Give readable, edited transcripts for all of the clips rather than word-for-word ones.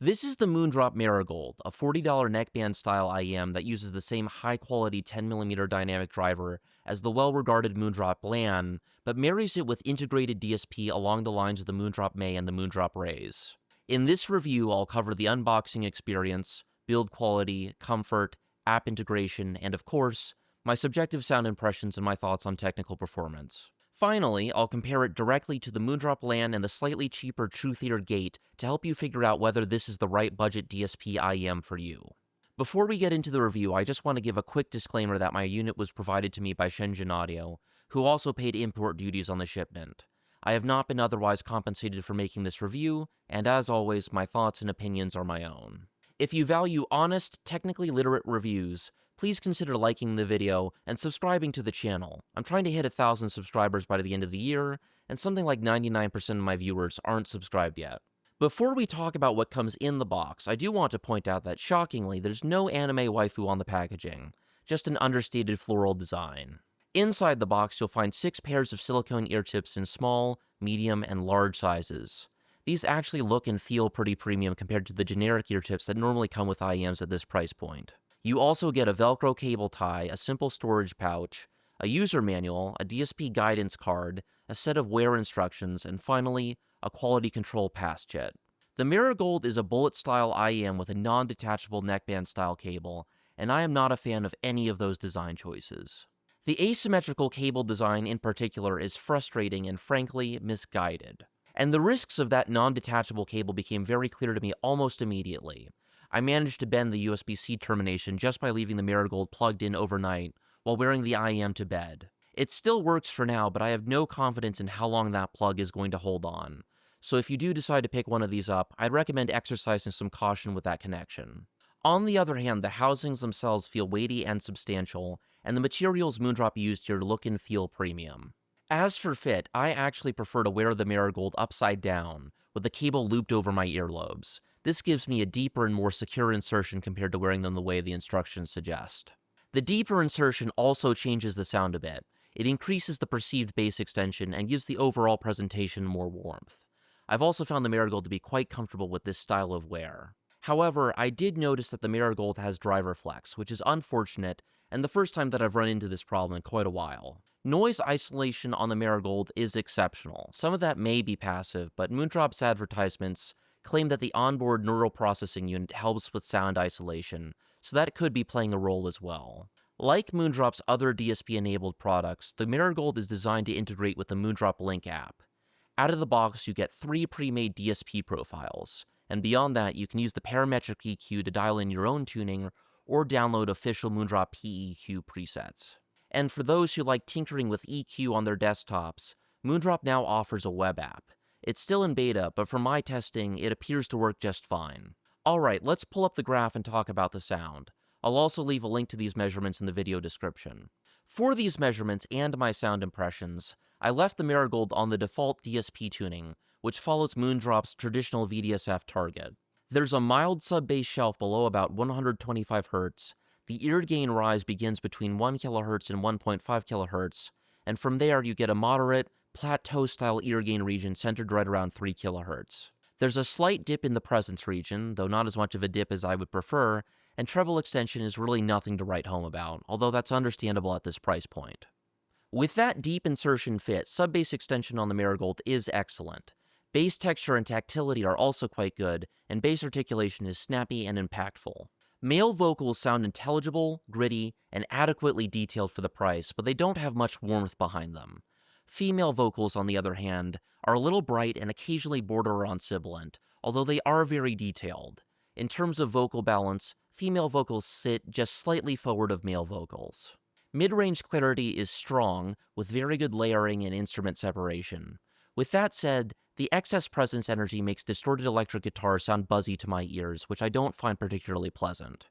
This is the Moondrop Marigold, a $40 neckband style IEM that uses the same high-quality 10mm dynamic driver as the well-regarded Moondrop Lan, but marries it with integrated DSP along the lines of the Moondrop May and the Moondrop Rays. In this review, I'll cover the unboxing experience, build quality, comfort, app integration, and of course, my subjective sound impressions and my thoughts on technical performance. Finally, I'll compare it directly to the Moondrop Lan and the slightly cheaper Truthear Gate to help you figure out whether this is the right budget DSP IEM for you. Before we get into the review, I just want to give a quick disclaimer that my unit was provided to me by Shenzhen Audio, who also paid import duties on the shipment. I have not been otherwise compensated for making this review, and as always, my thoughts and opinions are my own. If you value honest, technically literate reviews, please consider liking the video and subscribing to the channel. I'm trying to hit 1,000 subscribers by the end of the year, and something like 99% of my viewers aren't subscribed yet. Before we talk about what comes in the box, I do want to point out that, shockingly, there's no anime waifu on the packaging, just an understated floral design. Inside the box, you'll find 6 pairs of silicone ear tips in small, medium, and large sizes. These actually look and feel pretty premium compared to the generic ear tips that normally come with IEMs at this price point. You also get a Velcro cable tie, a simple storage pouch, a user manual, a DSP guidance card, a set of wear instructions, and finally, a quality control pass jet. The Marigold is a bullet-style IEM with a non-detachable neckband-style cable, and I am not a fan of any of those design choices. The asymmetrical cable design in particular is frustrating and frankly misguided. And the risks of that non-detachable cable became very clear to me almost immediately. I managed to bend the USB-C termination just by leaving the Marigold plugged in overnight while wearing the IEM to bed. It still works for now, but I have no confidence in how long that plug is going to hold on. So if you do decide to pick one of these up, I'd recommend exercising some caution with that connection. On the other hand, the housings themselves feel weighty and substantial, and the materials Moondrop used here look and feel premium. As for fit, I actually prefer to wear the Marigold upside down, with the cable looped over my earlobes. This gives me a deeper and more secure insertion compared to wearing them the way the instructions suggest. The deeper insertion also changes the sound a bit. It increases the perceived bass extension and gives the overall presentation more warmth. I've also found the Marigold to be quite comfortable with this style of wear. However, I did notice that the Marigold has driver flex, which is unfortunate, and the first time that I've run into this problem in quite a while. Noise isolation on the Marigold is exceptional. Some of that may be passive, but Moondrop's advertisements claim that the onboard neural processing unit helps with sound isolation, so that could be playing a role as well. Like Moondrop's other DSP-enabled products, the Marigold is designed to integrate with the Moondrop Link app. Out of the box, you get 3 pre-made DSP profiles, and beyond that, you can use the parametric EQ to dial in your own tuning or download official Moondrop PEQ presets. And for those who like tinkering with EQ on their desktops, Moondrop now offers a web app. It's still in beta, but from my testing, it appears to work just fine. Alright, let's pull up the graph and talk about the sound. I'll also leave a link to these measurements in the video description. For these measurements and my sound impressions, I left the Marigold on the default DSP tuning, which follows Moondrop's traditional VDSF target. There's a mild sub-bass shelf below about 125 Hz, the ear gain rise begins between 1 kHz and 1.5 kHz, and from there you get a moderate, plateau-style ear gain region centered right around 3 kHz. There's a slight dip in the presence region, though not as much of a dip as I would prefer, and treble extension is really nothing to write home about, although that's understandable at this price point. With that deep insertion fit, sub-bass extension on the Marigold is excellent. Bass texture and tactility are also quite good, and bass articulation is snappy and impactful. Male vocals sound intelligible, gritty, and adequately detailed for the price, but they don't have much warmth behind them. Female vocals, on the other hand, are a little bright and occasionally border on sibilant, although they are very detailed. In terms of vocal balance, female vocals sit just slightly forward of male vocals. Mid-range clarity is strong, with very good layering and instrument separation. With that said, the excess presence energy makes distorted electric guitar sound buzzy to my ears, which I don't find particularly pleasant.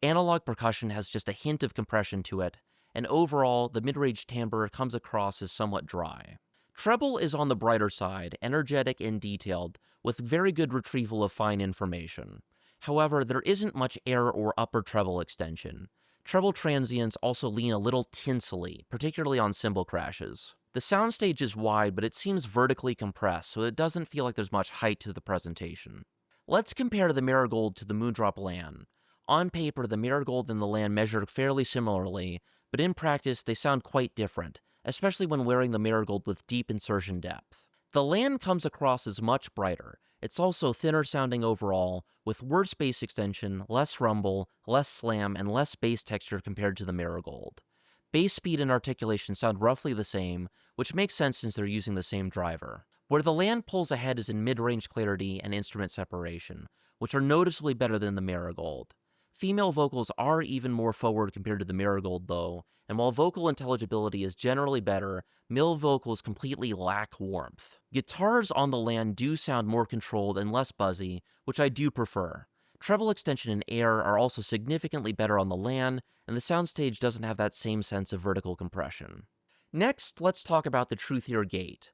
Analog percussion has just a hint of compression to it, and overall, the mid-range timbre comes across as somewhat dry. Treble is on the brighter side, energetic and detailed, with very good retrieval of fine information. However, there isn't much air or upper treble extension. Treble transients also lean a little tinsely, particularly on cymbal crashes. The soundstage is wide, but it seems vertically compressed, so it doesn't feel like there's much height to the presentation. Let's compare the Marigold to the Moondrop Lan. On paper, the Marigold and the Lan measure fairly similarly, but in practice they sound quite different, especially when wearing the Marigold with deep insertion depth. The Lan comes across as much brighter. It's also thinner sounding overall, with worse bass extension, less rumble, less slam, and less bass texture compared to the Marigold. Bass speed and articulation sound roughly the same, which makes sense since they're using the same driver. Where the Lan pulls ahead is in mid-range clarity and instrument separation, which are noticeably better than the Marigold. Female vocals are even more forward compared to the Marigold, though, and while vocal intelligibility is generally better, male vocals completely lack warmth. Guitars on the Lan do sound more controlled and less buzzy, which I do prefer. Treble extension and air are also significantly better on the Lan, and the soundstage doesn't have that same sense of vertical compression. Next, let's talk about the Truthear gate.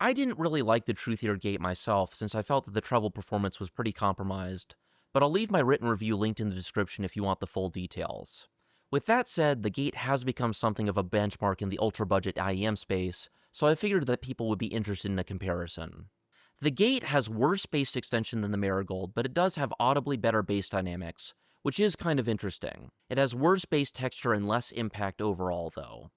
I didn't really like the Truthear gate myself, since I felt that the treble performance was pretty compromised, but I'll leave my written review linked in the description if you want the full details. With that said, the gate has become something of a benchmark in the ultra-budget IEM space, so I figured that people would be interested in a comparison. The gate has worse bass extension than the Marigold, but it does have audibly better bass dynamics, which is kind of interesting. It has worse bass texture and less impact overall, though.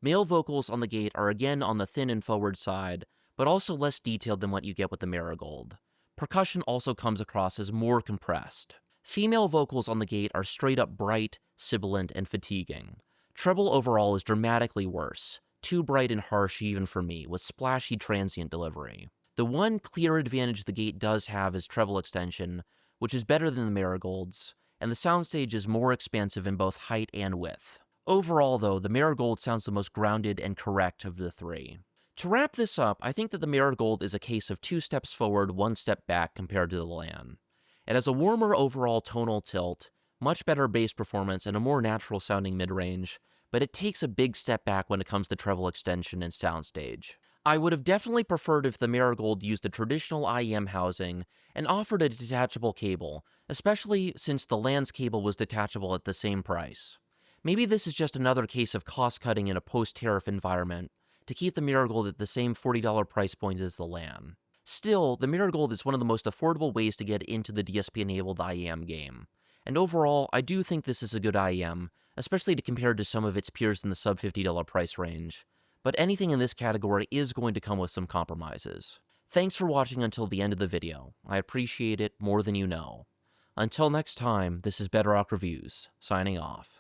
Male vocals on the gate are again on the thin and forward side, but also less detailed than what you get with the Marigold. Percussion also comes across as more compressed. Female vocals on the gate are straight up bright, sibilant, and fatiguing. Treble overall is dramatically worse, too bright and harsh even for me, with splashy transient delivery. The one clear advantage the gate does have is treble extension, which is better than the Marigold's, and the soundstage is more expansive in both height and width. Overall, though, the Marigold sounds the most grounded and correct of the three. To wrap this up, I think that the Marigold is a case of 2 steps forward, 1 step back compared to the Lan. It has a warmer overall tonal tilt, much better bass performance, and a more natural sounding mid-range, but it takes a big step back when it comes to treble extension and soundstage. I would have definitely preferred if the Marigold used a traditional IEM housing and offered a detachable cable, especially since the Lan's cable was detachable at the same price. Maybe this is just another case of cost-cutting in a post-tariff environment to keep the Marigold at the same $40 price point as the Lan. Still, the Marigold is one of the most affordable ways to get into the DSP-enabled IEM game. And overall, I do think this is a good IEM, especially to compare to some of its peers in the sub $50 price range. But anything in this category is going to come with some compromises. Thanks for watching until the end of the video. I appreciate it more than you know. Until next time, this is Bedrock Reviews, signing off.